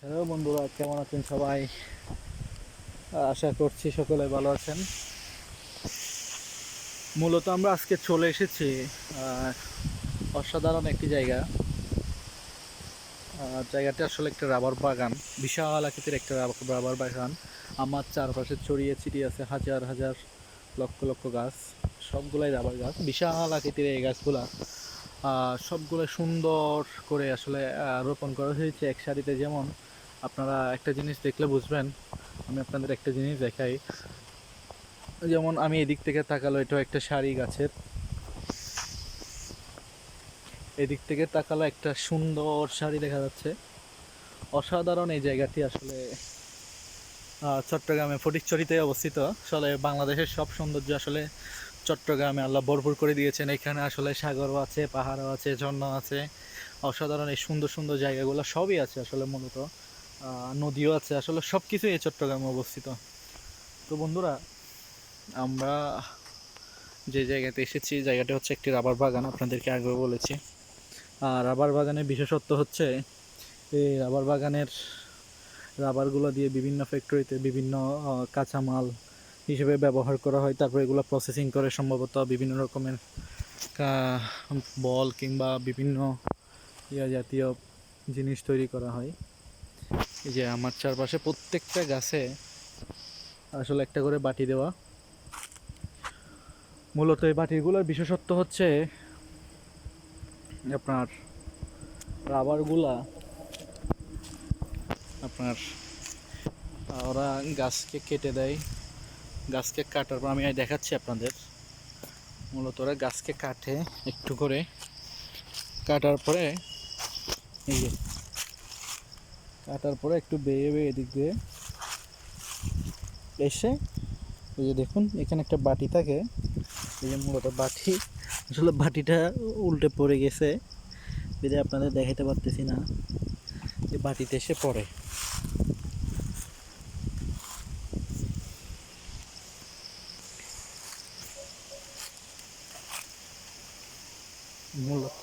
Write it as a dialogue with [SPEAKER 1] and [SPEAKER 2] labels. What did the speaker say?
[SPEAKER 1] Hello বন্ধুরা, কেমন আছেন সবাই? আশা করছি সকলে ভালো আছেন। মূলত আমরা আজকে চলে এসেছি আহ, অসাধারণ একটি জায়গা। জায়গাটা আসলে একটা রাবার বাগান, বিশাল আকৃতির একটা রাবার বাগান। আমার চারপাশে ছড়িয়ে ছিটিয়ে আছে হাজার হাজার লক্ষ লক্ষ গাছ। সবগুলাই রাবার গাছ, বিশাল আকৃতির এই গাছগুলা সবগুলো সুন্দর করে আসলে রোপণ করা হয়েছে এক সারিতে। যেমন আপনারা একটা জিনিস দেখলে বুঝবেন, আমি আপনাদের একটা জিনিস দেখাই। যেমন আমি এদিক থেকে তাকালো, এটা একটা সারি গাছের, এদিক থেকে তাকালো একটা সুন্দর সারি দেখা যাচ্ছে। অসাধারণ এই জায়গাটি আসলে চট্টগ্রামে ফটিকছড়িতে অবস্থিত। আসলে বাংলাদেশের সব সৌন্দর্য আসলে চট্টগ্রামে আল্লাহ ভরপুর করে দিয়েছেন। এখানে আসলে সাগরও আছে, পাহাড়ও আছে, ঝর্ণা আছে। অসাধারণ এই সুন্দর সুন্দর জায়গাগুলো সবই আছে আসলে। মূলত নদীও আছে, আসলে সব কিছুই এই চট্টগ্রামে অবস্থিত। তো বন্ধুরা, আমরা যে জায়গাতে এসেছি, জায়গাটা হচ্ছে একটি রাবার বাগান, আপনাদেরকে আগেও বলেছি। আর রাবার বাগানের বিশেষত্ব হচ্ছে এই রাবার বাগানের রাবারগুলো দিয়ে বিভিন্ন ফ্যাক্টরিতে বিভিন্ন কাঁচামাল হিসেবে ব্যবহার করা হয়। তারপর এগুলো প্রসেসিং করে সম্ভবত বিভিন্ন রকমের বল কিংবা বিভিন্ন জাতীয় জিনিস তৈরি করা হয়। এই যে আমার চারপাশে প্রত্যেকটা গাছে আসলে একটা করে বাটি দেওয়া। মূলত এই বাটিগুলোর বিশেষত্ব হচ্ছে আপনার রাবারগুলা আপনার ওরা গাছকে কেটে দেয়। গাছকে কাটার পর আমি দেখাচ্ছি আপনাদের। মূলত ওরা গাছকে কাটে একটু করে, কাটার পরে এই যে কাটার পরে একটু বেয়ে বেয়ে এদিক দিয়ে এসে, এই যে দেখুন এখানে একটা বাটি থাকে। এই যে মূলত বাটি, আসলে বাটিটা উল্টে পড়ে গেছে, যদি আপনাদের দেখাতে পারতেছি না। যে বাটিতে এসে পড়ে মূলত